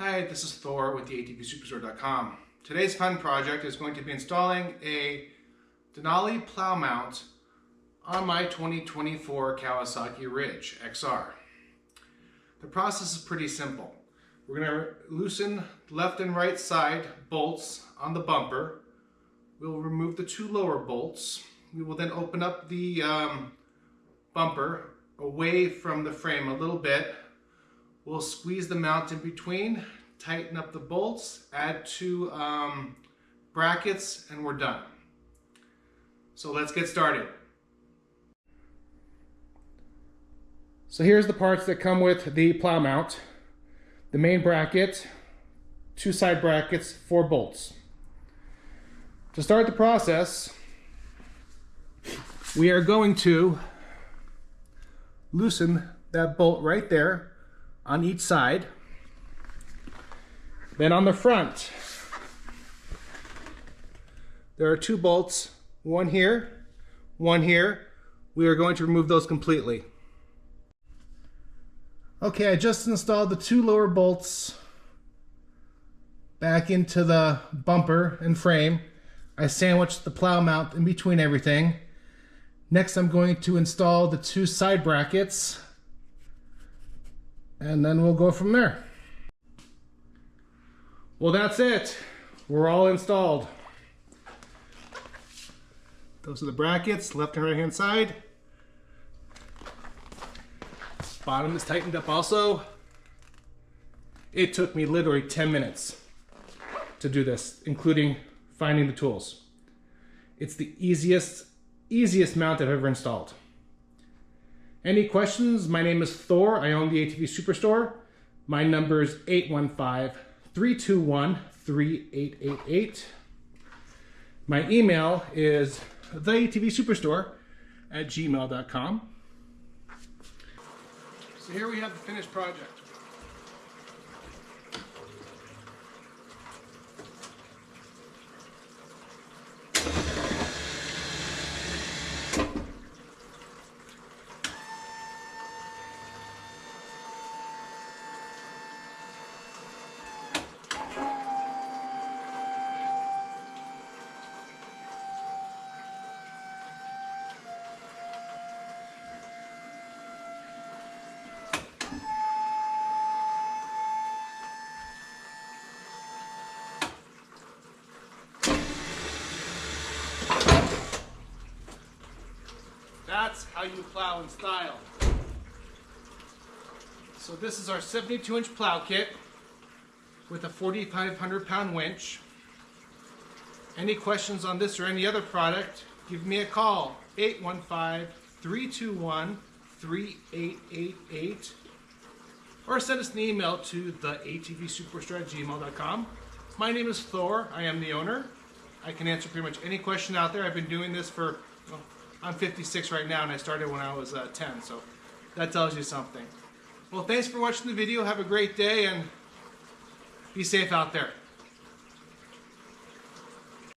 Hi, this is Thor with the ATVSuperstore.com. Today's fun project is going to be installing a Denali plow mount on my 2024 Kawasaki Ridge XR. The process is pretty simple. We're going to loosen left and right side bolts on the bumper. We'll remove the two lower bolts. We will then open up the bumper away from the frame a little bit. We'll squeeze the mount in between, tighten up the bolts, add two brackets, and we're done. So let's get started. So here's the parts that come with the plow mount. The main bracket, two side brackets, 4 bolts. To start the process, we are going to loosen that bolt right there on each side. Then on the front, there are 2 bolts, one here, one here. We are going to remove those completely. Okay, I just installed the 2 lower bolts back into the bumper and frame. I sandwiched the plow mount in between everything. Next, I'm going to install the 2 side brackets, and then we'll go from there. Well, that's it. We're all installed. Those are the brackets, left and right hand side. Bottom is tightened up also. It took me literally 10 minutes to do this, including finding the tools. It's the easiest mount I've ever installed. Any questions? My name is Thor. I own the ATV Superstore. My number is 815-321-3888. My email is theatvsuperstore@gmail.com. So here we have the finished project. That's how you plow in style. So this is our 72-inch plow kit with a 4,500 pound winch. Any questions on this or any other product, give me a call, 815-321-3888, or send us an email to theatvsuperstore@gmail.com. My name is Thor. I am the owner. I can answer pretty much any question out there. I've been doing this for, well, I'm 56 right now, and I started when I was 10, so that tells you something. Well, thanks for watching the video. Have a great day, and be safe out there.